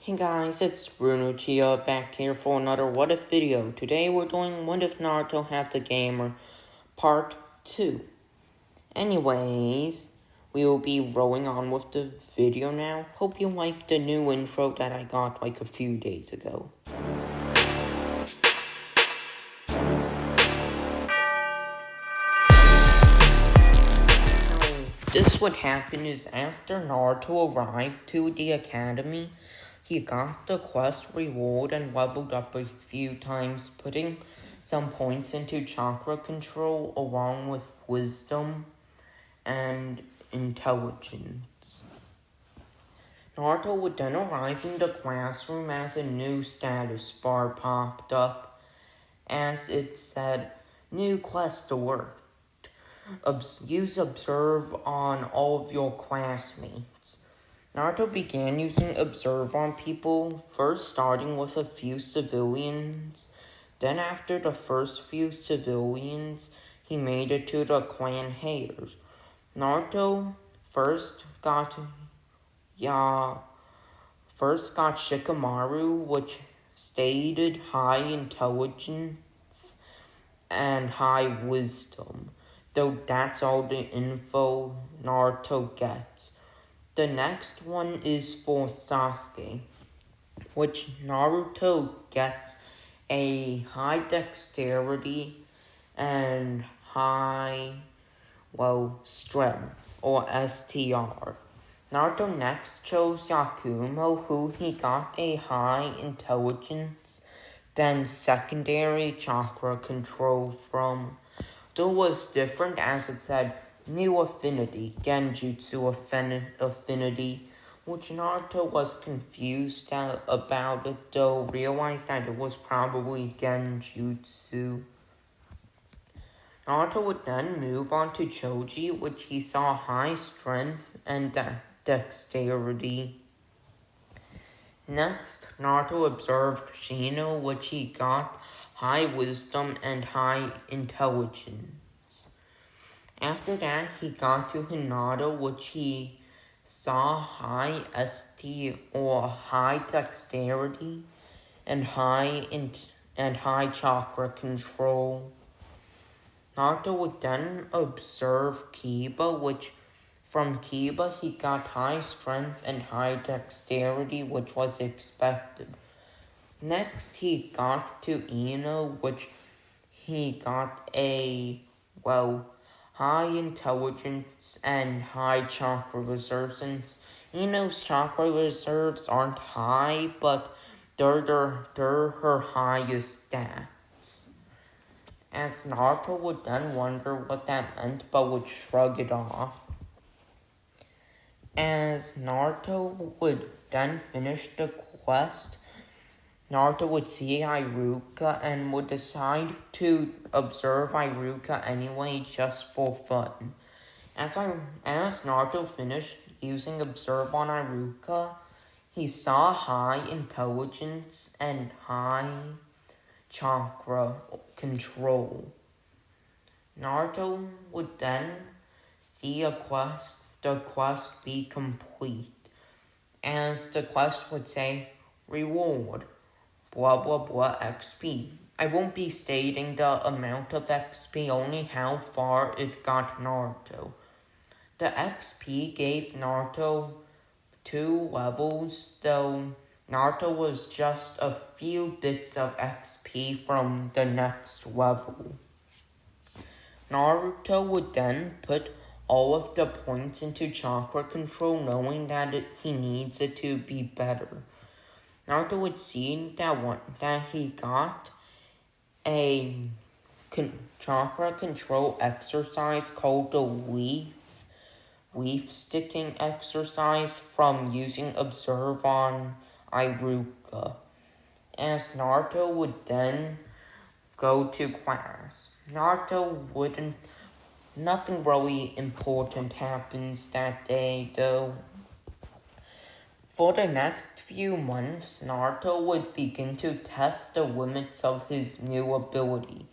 Hey guys, it's Bruno Chia back here for another What If video. Today we're doing What If Naruto Had the Gamer Part 2. Anyways, we will be rolling on with the video now. Hope you liked the new intro that I got like a few days ago. This would happen is after Naruto arrived to the academy, he got the quest reward and leveled up a few times, putting some points into chakra control along with wisdom and intelligence. Naruto would then arrive in the classroom as a new status bar popped up, as it said, "New quest alert. Use Observe on all of your classmates." Naruto began using Observe on people, first starting with a few civilians. Then after the first few civilians, he made it to the clan haters. Naruto first got Shikamaru, which stated high intelligence and high wisdom, though that's all the info Naruto gets. The next one is for Sasuke, which Naruto gets a high dexterity and high, strength, or STR. Naruto next chose Yakumo, who he got a high intelligence, then secondary chakra control from. Though was different as it said new affinity, Genjutsu affinity, which Naruto was confused about it, though realized that it was probably Genjutsu. Naruto would then move on to Choji, which he saw high strength and dexterity. Next, Naruto observed Shino, which he got high wisdom and high intelligence. After that, he got to Hinata, which he saw high ST or high dexterity and high chakra control. Naruto would then observe Kiba, which from Kiba he got high strength and high dexterity, which was expected. Next, he got to Ino, which he got a, high intelligence and high chakra reserves. Since Ino's chakra reserves aren't high, but they're her highest stats. As Naruto would then wonder what that meant, but would shrug it off. As Naruto would then finish the quest, Naruto would see Iruka and would decide to observe Iruka anyway just for fun. As Naruto finished using Observe on Iruka, he saw high intelligence and high chakra control. Naruto would then see the quest be complete, as the quest would say, reward, blah blah blah XP. I won't be stating the amount of XP, only how far it got Naruto. The XP gave Naruto 2 levels, though Naruto was just a few bits of XP from the next level. Naruto would then put all of the points into chakra control, knowing that he needs it to be better. Naruto would see that he got a chakra control exercise called the leaf sticking exercise from using Observe on Iruka. As Naruto would then go to class. Nothing really important happens that day, though. For the next few months, Naruto would begin to test the limits of his new ability.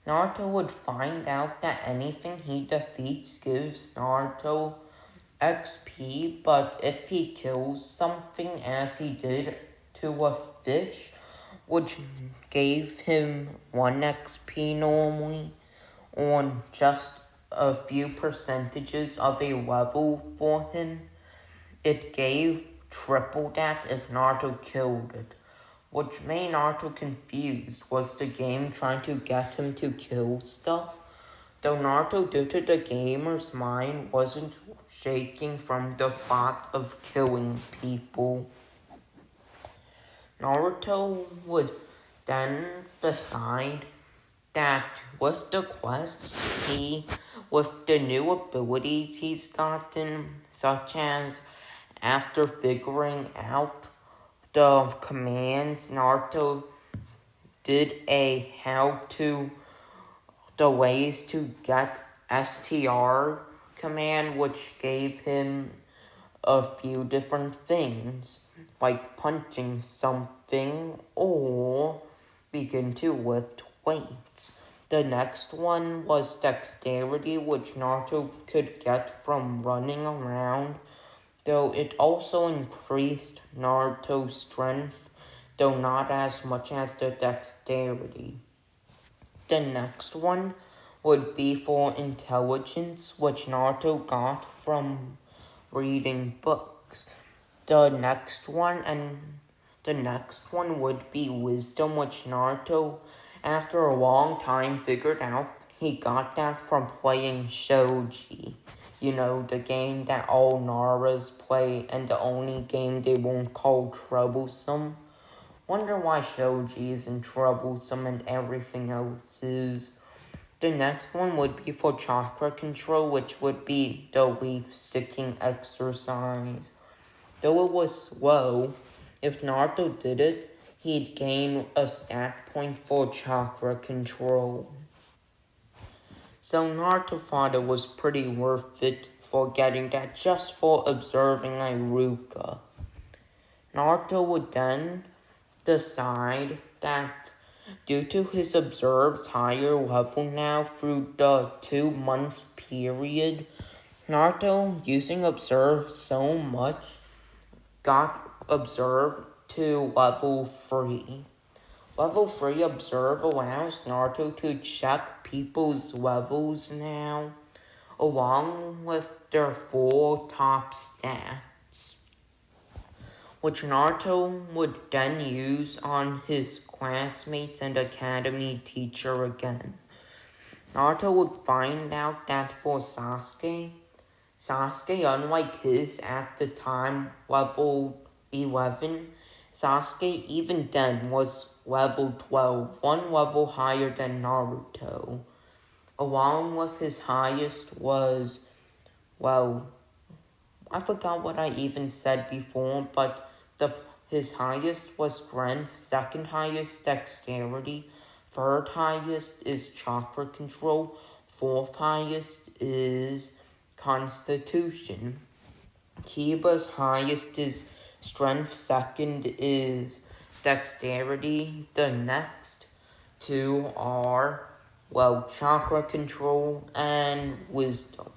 Naruto would find out that anything he defeats gives Naruto XP, but if he kills something as he did to a fish, which gave him 1 XP normally, on just a few percentages of a level for him, it gave triple that if Naruto killed it. Which made Naruto confused. Was the game trying to get him to kill stuff? Though Naruto, due to the gamer's mind, wasn't shaking from the thought of killing people. Naruto would then decide that with the quests, with the new abilities he's gotten, such as after figuring out the commands, Naruto did a how-to, the ways to get STR command, which gave him a few different things, like punching something or begin to lift weights. The next one was dexterity, which Naruto could get from running around, though it also increased Naruto's strength, though not as much as the dexterity. The next one would be for intelligence, which Naruto got from reading books. The next one would be wisdom, which Naruto, after a long time, figured out he got that from playing shogi. You know, the game that all Naras play and the only game they won't call troublesome. Wonder why shogi isn't troublesome and everything else is. The next one would be for chakra control, which would be the leaf sticking exercise. Though it was slow, if Naruto did it, he'd gain a stat point for chakra control. So Naruto thought it was pretty worth it for getting that just for observing Iruka. Naruto would then decide that due to his observed higher level now through the 2-month period, Naruto, using observe so much, got observed to level 3. Level 3 observe allows Naruto to check people's levels now, along with their 4 top stats, which Naruto would then use on his classmates and academy teacher again. Naruto would find out that for Sasuke, unlike his at the time level 11, Sasuke even then was level 12, 1 level higher than Naruto. Along with his highest was, well, I forgot what I even said before, but his highest was strength, second highest dexterity, third highest is chakra control, fourth highest is constitution. Kiba's highest is strength, second is dexterity. The next 2 are, well, chakra control and wisdom.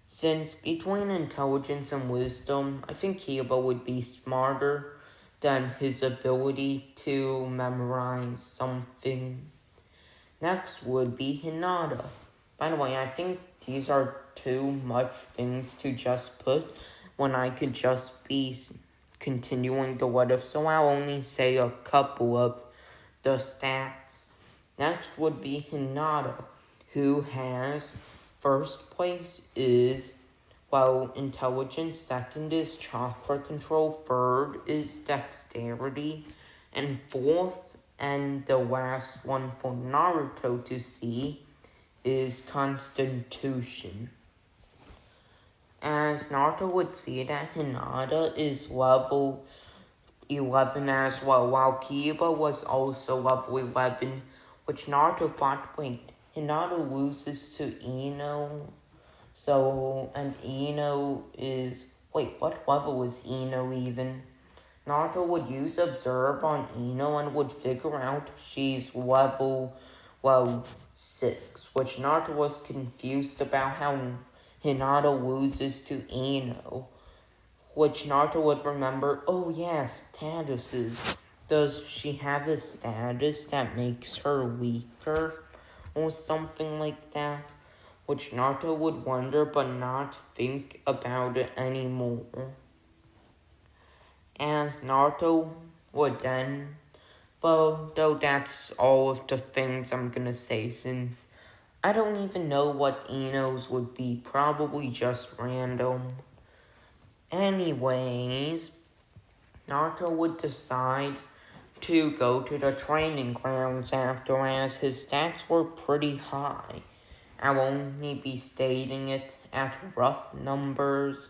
Since between intelligence and wisdom, I think Kiba would be smarter than his ability to memorize something. Next would be Hinata. By the way, I think these are too much things to just put when I could just be continuing the what if, so I'll only say a couple of the stats. Next would be Hinata, who has first place is, well, intelligence, second is chakra control, third is dexterity, and fourth, and the last one for Naruto to see, is constitution. As Naruto would see that Hinata is level 11 as well, while Kiba was also level 11, which Naruto thought, wait, Hinata loses to Ino, and Ino is, wait, what level is Ino even? Naruto would use observe on Ino and would figure out she's level, 6, which Naruto was confused about how Hinata loses to Ino, which Naruto would remember, oh yes, statuses. Does she have a status that makes her weaker? Or something like that? Which Naruto would wonder but not think about it anymore. As Naruto would then, well, though that's all of the things I'm gonna say since I don't even know what Ino's would be, probably just random. Anyways, Naruto would decide to go to the training grounds after, as his stats were pretty high. I'll only be stating it at rough numbers.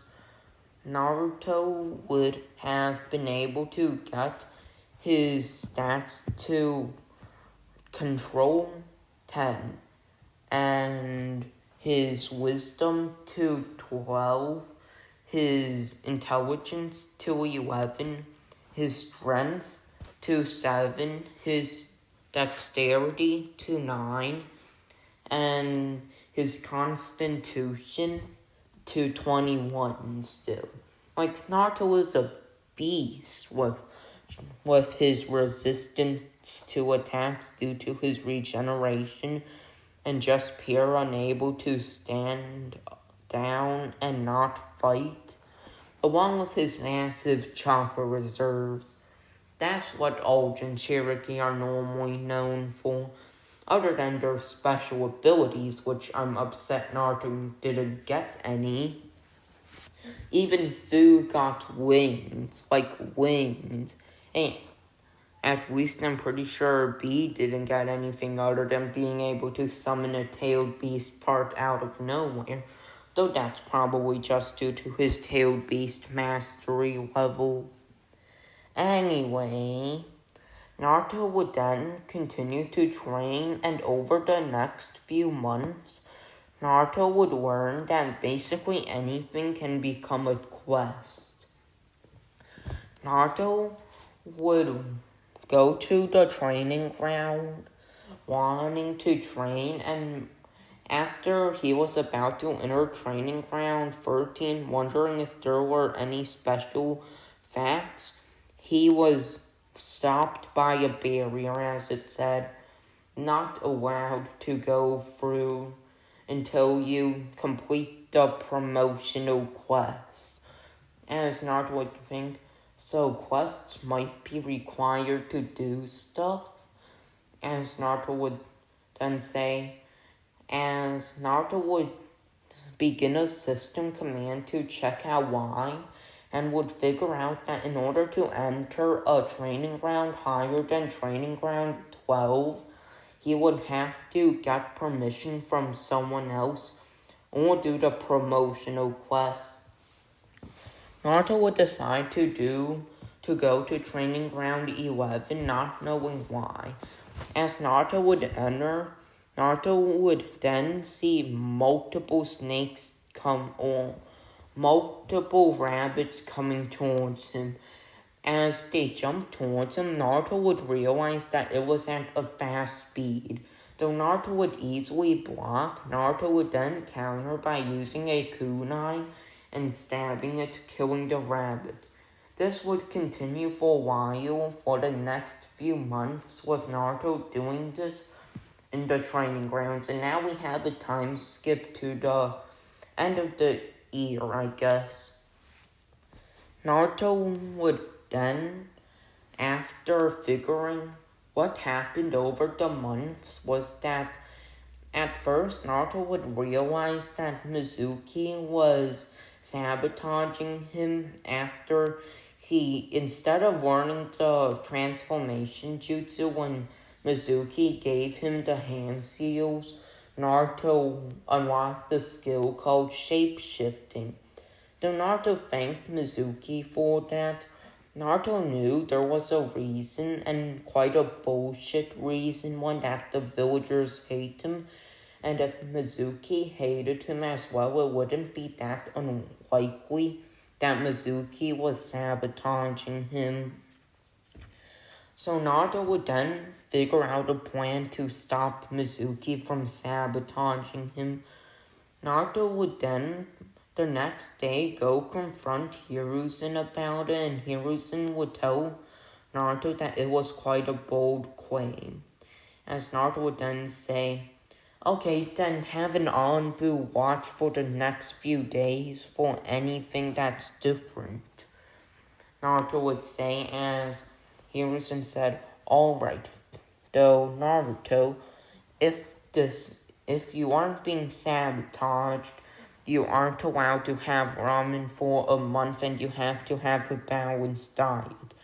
Naruto would have been able to get his stats to control 10 and his wisdom to 12, his intelligence to 11, his strength to 7, his dexterity to 9, and his constitution to 21 still. Like, Naruto is a beast with his resistance to attacks due to his regeneration and just pure unable to stand down and not fight, along with his massive chakra reserves. That's what all Jinchuriki are normally known for, other than their special abilities, which I'm upset Naruto didn't get any. Even Fu got wings, and at least I'm pretty sure B didn't get anything other than being able to summon a tailed beast part out of nowhere, though that's probably just due to his tailed beast mastery level. Anyway, Naruto would then continue to train, and over the next few months, Naruto would learn that basically anything can become a quest. Naruto would go to the training ground wanting to train, and after he was about to enter training ground 13, wondering if there were any special facts, he was stopped by a barrier, as it said, not allowed to go through until you complete the promotional quest. As Naruto would think, so quests might be required to do stuff? As Naruto would then say, as Naruto would begin a system command to check out why, and would figure out that in order to enter a training ground higher than training ground 12, he would have to get permission from someone else or do the promotional quest. Naruto would decide to go to training ground 11, not knowing why. As Naruto would enter, Naruto would then see multiple snakes multiple rabbits coming towards him. As they jumped towards him, Naruto would realize that it was at a fast speed. Though Naruto would easily block, Naruto would then counter by using a kunai and stabbing it, killing the rabbit. This would continue for a while, for the next few months, with Naruto doing this in the training grounds. And now we have a time skip to the end of the year, I guess. Naruto would then, after figuring what happened over the months, was that at first Naruto would realize that Mizuki was sabotaging him after he, instead of learning the transformation jutsu when Mizuki gave him the hand seals, Naruto unlocked the skill called shape-shifting. Though Naruto thanked Mizuki for that, Naruto knew there was a reason, and quite a bullshit reason, one that the villagers hate him, and if Mizuki hated him as well, it wouldn't be that unlikely that Mizuki was sabotaging him. So Naruto would then figure out a plan to stop Mizuki from sabotaging him. Naruto would then, the next day, go confront Hiruzen about it, and Hiruzen would tell Naruto that it was quite a bold claim. As Naruto would then say, okay, then have an Anbu watch for the next few days for anything that's different. Naruto would say as Hiruzen said, alright, though Naruto, if you aren't being sabotaged, you aren't allowed to have ramen for a month and you have to have a balanced diet.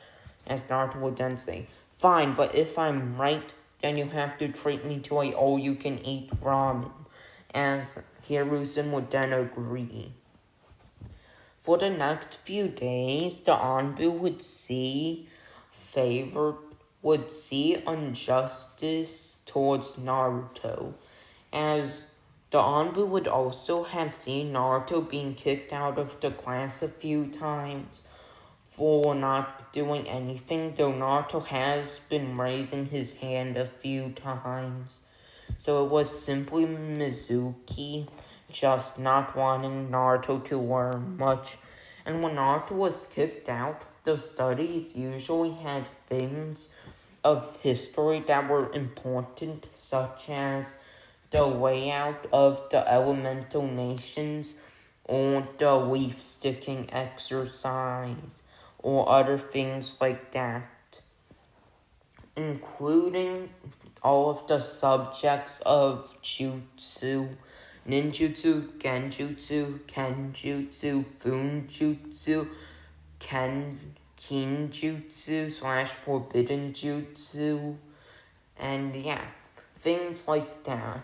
As Naruto would then say, fine, but if I'm right, then you have to treat me to a all-you-can-eat ramen. As Hiruzen would then agree. For the next few days, the Anbu would see injustice towards Naruto, as the Anbu would also have seen Naruto being kicked out of the class a few times for not doing anything, though Naruto has been raising his hand a few times. So it was simply Mizuki just not wanting Naruto to learn much. And when Naruto was kicked out, the studies usually had things of history that were important, such as the layout of the elemental nations, or the leaf sticking exercise, or other things like that, including all of the subjects of jutsu, ninjutsu, genjutsu, kenjutsu, funjutsu, kinjutsu / forbidden jutsu, and yeah, things like that.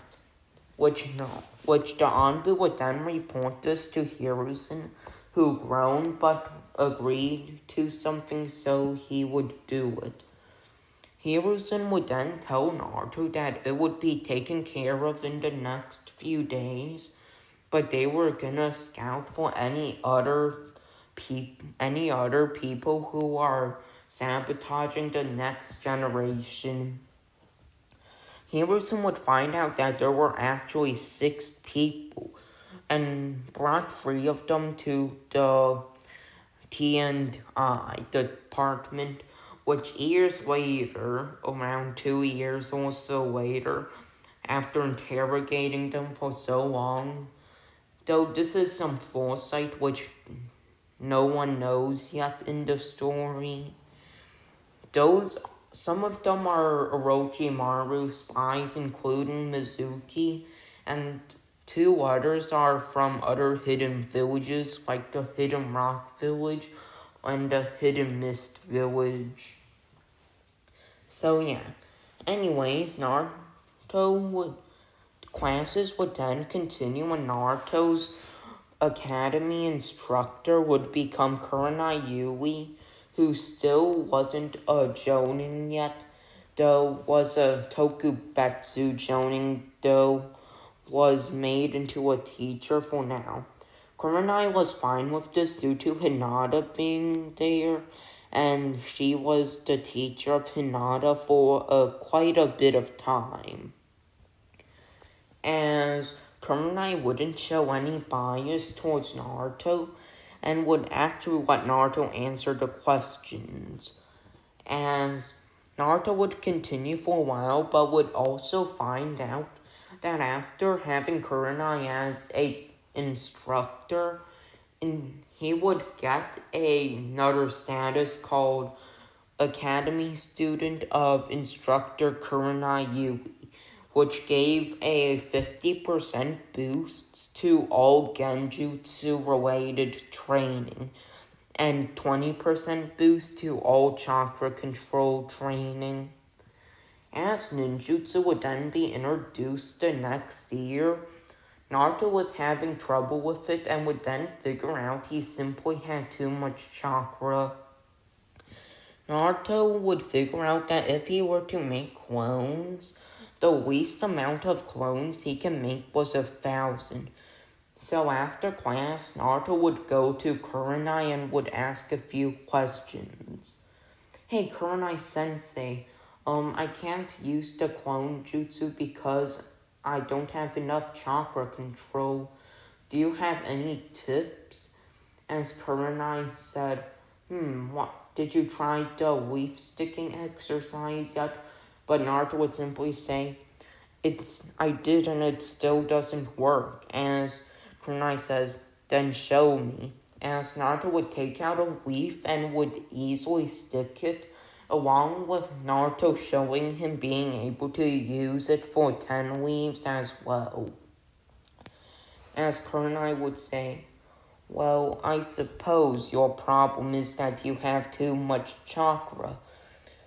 Which the Anbu would then report this to Hiruzen, who groaned but agreed to something, so he would do it. Hiruzen would then tell Naruto that it would be taken care of in the next few days, but they were gonna scout for any other people who are sabotaging the next generation. Hiruzen would find out that there were actually 6 people, and brought 3 of them to the T&I department, which years later, around 2 years or so later, after interrogating them for so long, though this is some foresight which no one knows yet in the story, some of them are Orochimaru spies, including Mizuki, and 2 others are from other hidden villages, like the Hidden Rock Village and the Hidden Mist Village. So yeah. Anyways, classes would then continue, and Naruto's academy instructor would become Kurenai Yui, who still wasn't a Jonin yet, though was a Tokubetsu Jonin, though was made into a teacher for now. Kurenai was fine with this due to Hinata being there, and she was the teacher of Hinata for quite a bit of time. As Kurenai wouldn't show any bias towards Naruto, and would actually let Naruto answer the questions. As Naruto would continue for a while, but would also find out that after having Kurenai as an instructor, he would get another status called Academy Student of Instructor Kurenai Yui, which gave a 50% boost to all genjutsu-related training, and 20% boost to all chakra control training. As ninjutsu would then be introduced the next year, Naruto was having trouble with it and would then figure out he simply had too much chakra. Naruto would figure out that if he were to make clones, the least amount of clones he can make was 1,000. So after class, Naruto would go to Kurenai and would ask a few questions. Hey, Kurenai-sensei, I can't use the clone jutsu because I don't have enough chakra control. do you have any tips? As Kurenai said, what? Did you try the leaf sticking exercise yet? But Naruto would simply say, I did and it still doesn't work. As Kurenai says, then show me. As Naruto would take out a leaf and would easily stick it, along with Naruto showing him being able to use it for 10 leaves as well. As Kurenai would say, well, I suppose your problem is that you have too much chakra.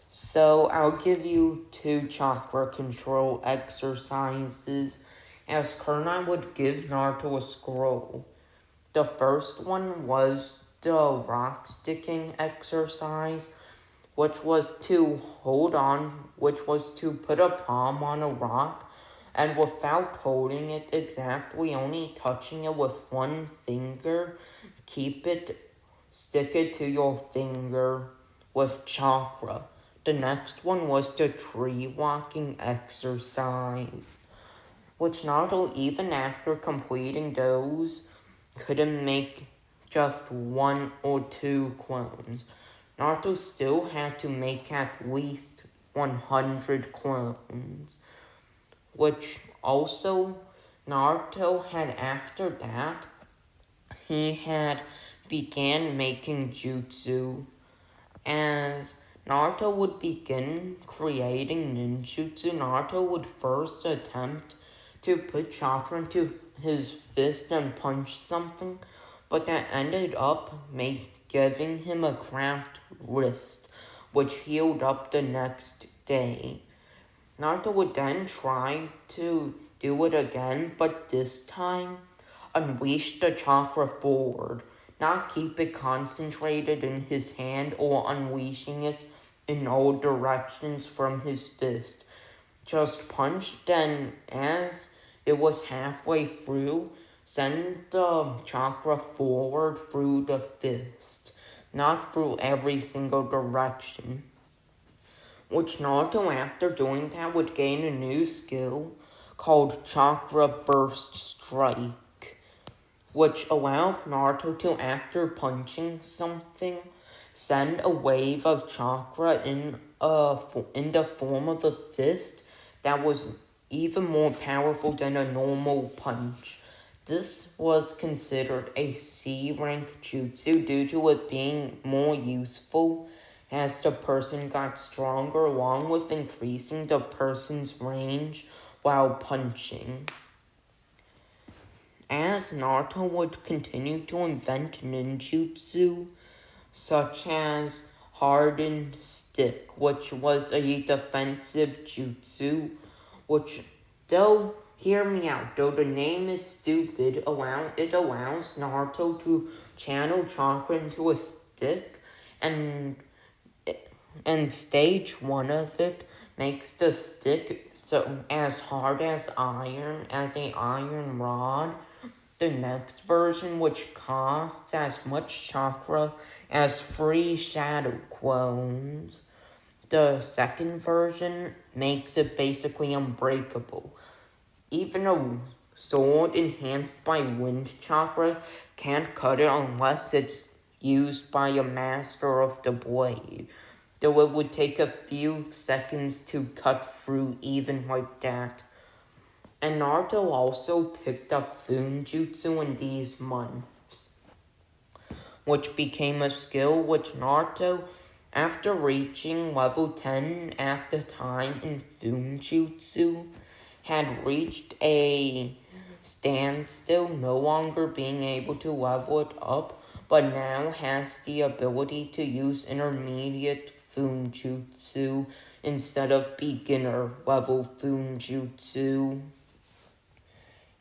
So I'll give you 2 chakra control exercises, as Kurenai would give Naruto a scroll. The first one was the rock sticking exercise, which was to put a palm on a rock, and without holding it exactly, only touching it with one finger, stick it to your finger with chakra. The next one was the tree walking exercise, which Naruto, even after completing those, couldn't make just 1 or 2 clones. Naruto still had to make at least 100 clones, which also Naruto had after that, he had began making jutsu. As Naruto would begin creating ninjutsu, Naruto would first attempt to put chakra into his fist and punch something, but that ended up giving him a cracked wrist, which healed up the next day. Naruto would then try to do it again, but this time unleash the chakra forward, not keep it concentrated in his hand or unleashing it in all directions from his fist. Just punch, then as it was halfway through, send the chakra forward through the fist, not through every single direction. Which Naruto, after doing that, would gain a new skill called Chakra Burst Strike, which allowed Naruto to, after punching something, send a wave of chakra in the form of a fist that was even more powerful than a normal punch. This was considered a C-rank jutsu due to it being more useful as the person got stronger, along with increasing the person's range while punching. As Naruto would continue to invent ninjutsu, such as Hardened Stick, which was a defensive jutsu, which, though, hear me out, though the name is stupid, it allows Naruto to channel chakra into a stick, and stage 1 of it makes the stick so as hard as a iron rod. The next version, which costs as much chakra as 3 shadow clones. The second version makes it basically unbreakable. Even a sword enhanced by wind chakra can't cut it unless it's used by a master of the blade, though it would take a few seconds to cut through even like that. And Naruto also picked up Funjutsu in these months, which became a skill which Naruto, after reaching level 10 at the time in Funjutsu, had reached a standstill, no longer being able to level it up, but now has the ability to use intermediate Funjutsu instead of beginner level Funjutsu.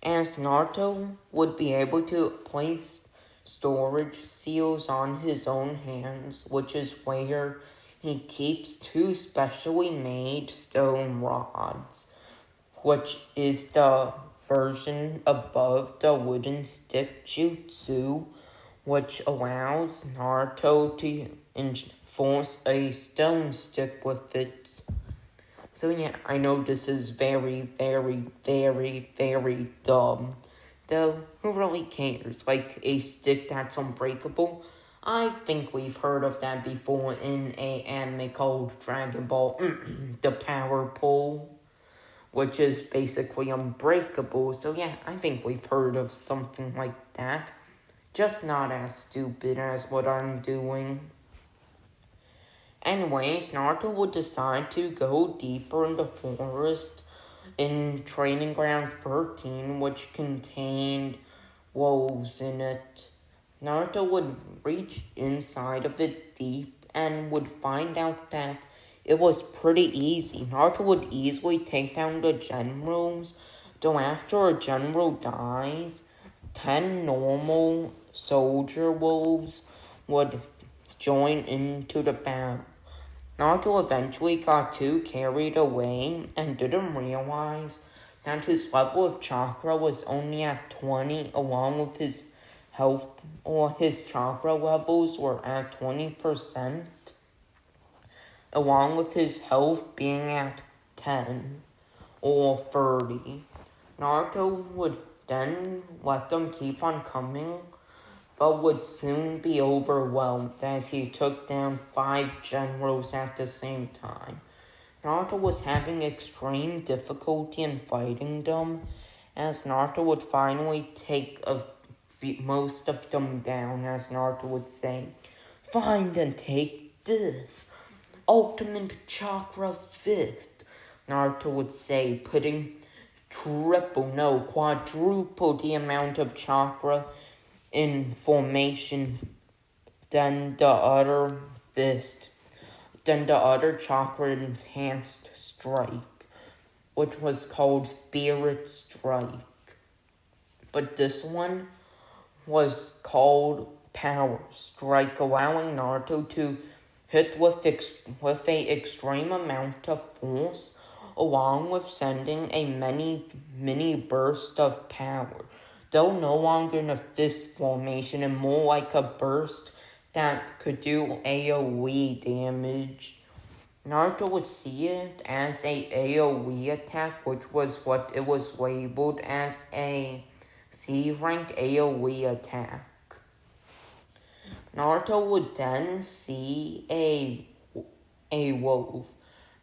As Naruto would be able to place storage seals on his own hands, which is where he keeps 2 specially made stone rods, which is the version above the wooden stick jutsu, which allows Naruto to enforce a stone stick with it. So yeah, I know this is very, very, very, very dumb. Though, who really cares? Like a stick that's unbreakable? I think we've heard of that before in a anime called Dragon Ball, the Power Pole, which is basically unbreakable. So yeah, I think we've heard of something like that. Just not as stupid as what I'm doing. Anyways, Naruto would decide to go deeper in the forest in Training Ground 13, which contained wolves in it. Naruto would reach inside of it deep and would find out that it was pretty easy. Naruto would easily take down the generals, though after a general dies, 10 normal soldier wolves would join into the battle. Naruto eventually got too carried away and didn't realize that his level of chakra was only at 20, along with his health, or his chakra levels were at 20%, along with his health being at 10 or 30. Naruto would then let them keep on coming, but would soon be overwhelmed as he took down 5 generals at the same time. Naruto was having extreme difficulty in fighting them, as Naruto would finally take most of them down, as Naruto would say, "Find and take this, ultimate chakra fist," Naruto would say, putting quadruple the amount of chakra in formation than the other chakra enhanced strike, which was called Spirit Strike. But this one was called Power Strike, allowing Naruto to hit with a extreme amount of force, along with sending a mini burst of power. Though no longer in a fist formation and more like a burst that could do AoE damage. Naruto would see it as a AoE attack, which was what it was labeled as, a C-rank AoE attack. Naruto would then see a wolf.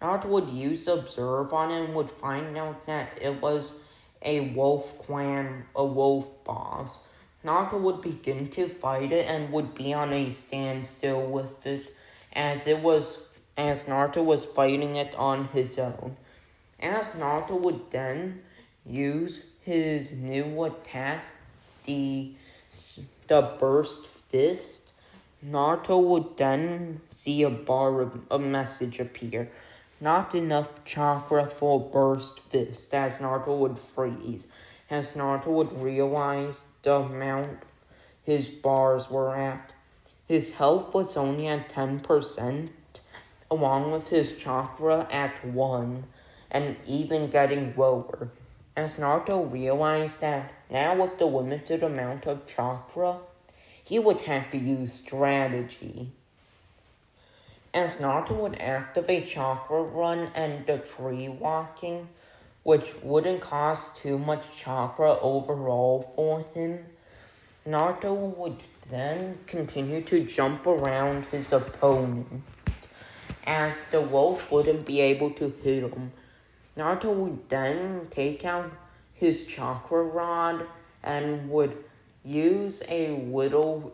Naruto would use Observe on it and would find out that it was a wolf boss. Naruto would begin to fight it and would be on a standstill with it, as Naruto was fighting it on his own. As Naruto would then use his new attack, the Burst Fist, Naruto would then see a message appear. Not enough chakra for Burst Fist, as Naruto would freeze, as Naruto would realize the amount his bars were at. His health was only at 10%, along with his chakra at 1, and even getting lower. As Naruto realized that now with the limited amount of chakra, he would have to use strategy. As Naruto would activate Chakra Run and the tree walking, which wouldn't cost too much chakra overall for him, Naruto would then continue to jump around his opponent, as the wolf wouldn't be able to hit him. Naruto would then take out his chakra rod and would use a little,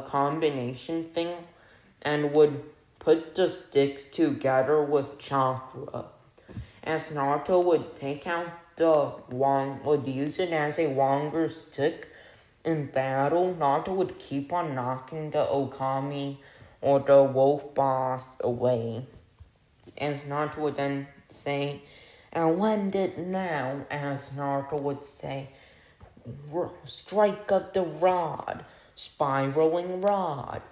combination thing, and would put the sticks together with chakra. As Naruto would take out would use it as a longer stick in battle, Naruto would keep on knocking the Okami or the wolf boss away. As Naruto would then say, "And lend it now," as Naruto would say, "Strike of the rod, spiraling rod."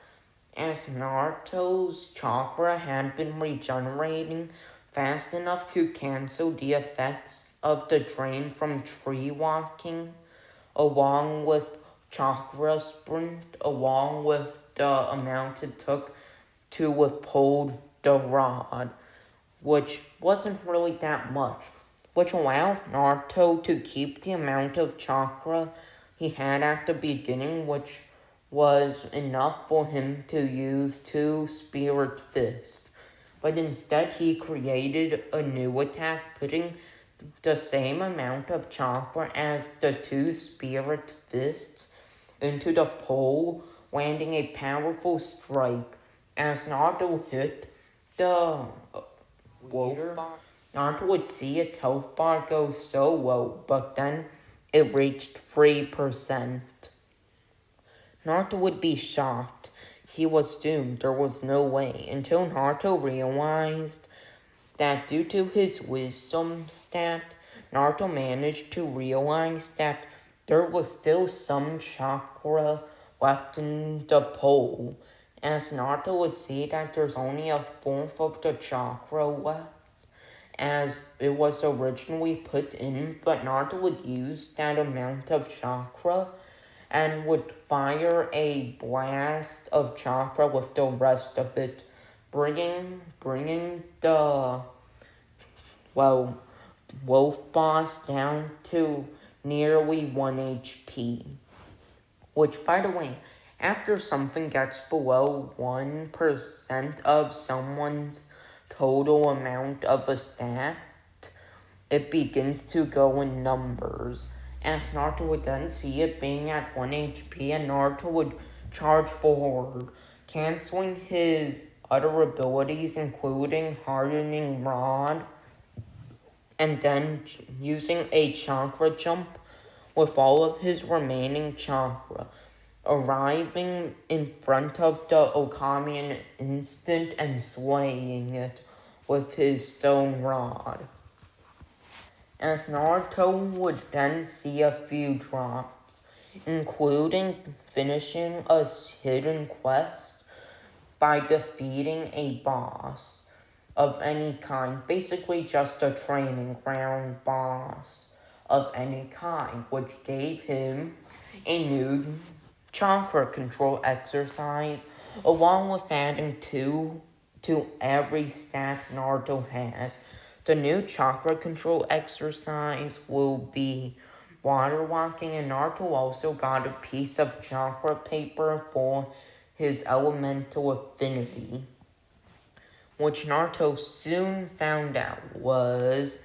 As Naruto's chakra had been regenerating fast enough to cancel the effects of the drain from tree walking, along with chakra sprint, along with the amount it took to withhold the rod, which wasn't really that much. which allowed Naruto to keep the amount of chakra he had at the beginning, which was enough for him to use 2 spirit fists. But instead he created a new attack, putting the same amount of chakra as the 2 spirit fists into the pole, landing a powerful strike. As Naruto hit the water bar, Naruto would see its health bar go so low, but then it reached 3%. Naruto would be shocked. He was doomed. There was no way. Until Naruto realized that due to his wisdom stat, Naruto managed to realize that there was still some chakra left in the pole. As Naruto would see that there's only a fourth of the chakra left, as it was originally put in, but Naruto would use that amount of chakra and would fire a blast of chakra with the rest of it, bringing the wolf boss down to nearly 1 HP. Which, by the way, after something gets below 1% of someone's total amount of a stat, it begins to go in numbers. As Naruto would then see it being at 1 HP, and Naruto would charge forward, canceling his other abilities, including Hardening Rod, and then using a chakra jump with all of his remaining chakra, arriving in front of the Okami in an instant and slaying it with his stone rod. As Naruto would then see a few drops, including finishing a hidden quest by defeating a boss of any kind, basically just a training ground boss of any kind, which gave him a new chakra control exercise, along with adding 2 to every stat Naruto has. The new chakra control exercise will be water walking, and Naruto also got a piece of chakra paper for his elemental affinity, which Naruto soon found out was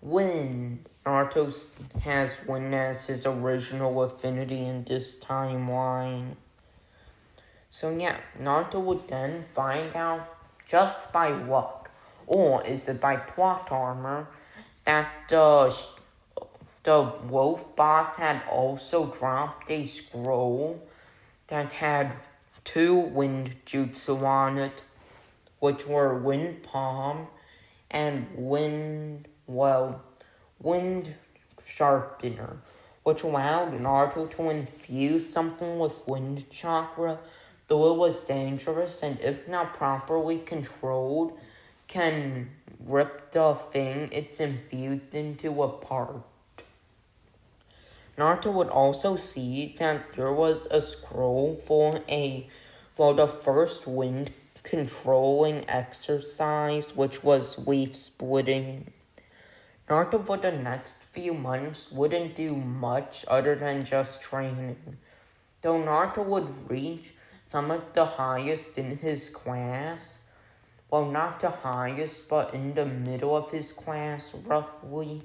wind. Naruto has wind as his original affinity in this timeline. So yeah, Naruto would then find out just by luck, or is it by plot armor, that the wolf boss had also dropped a scroll that had 2 wind jutsu on it, which were Wind Palm and Wind Sharpener, which allowed Naruto to infuse something with Wind Chakra, though it was dangerous and if not properly controlled, can rip the thing it's infused into apart. Naruto would also see that there was a scroll for the first wind controlling exercise, which was leaf splitting. Naruto for the next few months wouldn't do much other than just training, though Naruto would reach some of the highest in his class. Well, not the highest, but in the middle of his class, roughly.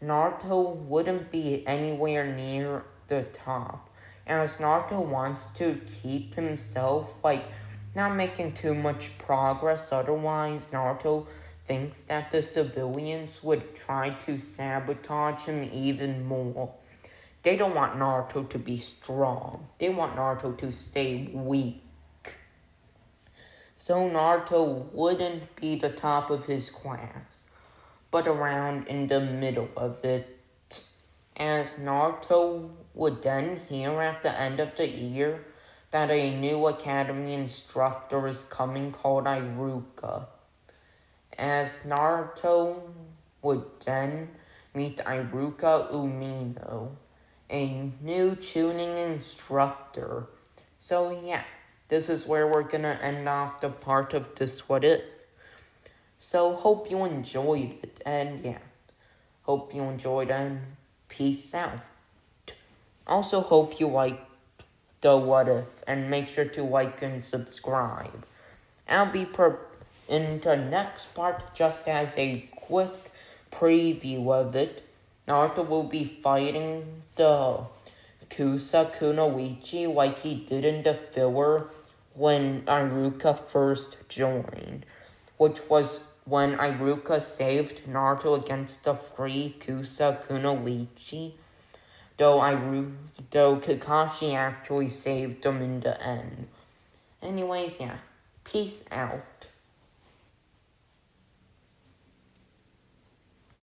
Naruto wouldn't be anywhere near the top, as Naruto wants to keep himself, not making too much progress. Otherwise, Naruto thinks that the civilians would try to sabotage him even more. They don't want Naruto to be strong. They want Naruto to stay weak. So Naruto wouldn't be the top of his class, but around in the middle of it. As Naruto would then hear at the end of the year that a new academy instructor is coming called Iruka. As Naruto would then meet Iruka Umino, a new tuning instructor. So yeah, this is where we're gonna end off the part of this What If. So hope you enjoyed it, and yeah. Hope you enjoyed and peace out. Also hope you liked the what if and make sure to like and subscribe. I'll be in the next part just as a quick preview of it. Naruto will be fighting the Kusa Kunoichi like he did in the filler when Iruka first joined, which was when Iruka saved Naruto against the free Kusa Kunoichi, though Kakashi actually saved him in the end. Anyways, yeah, peace out.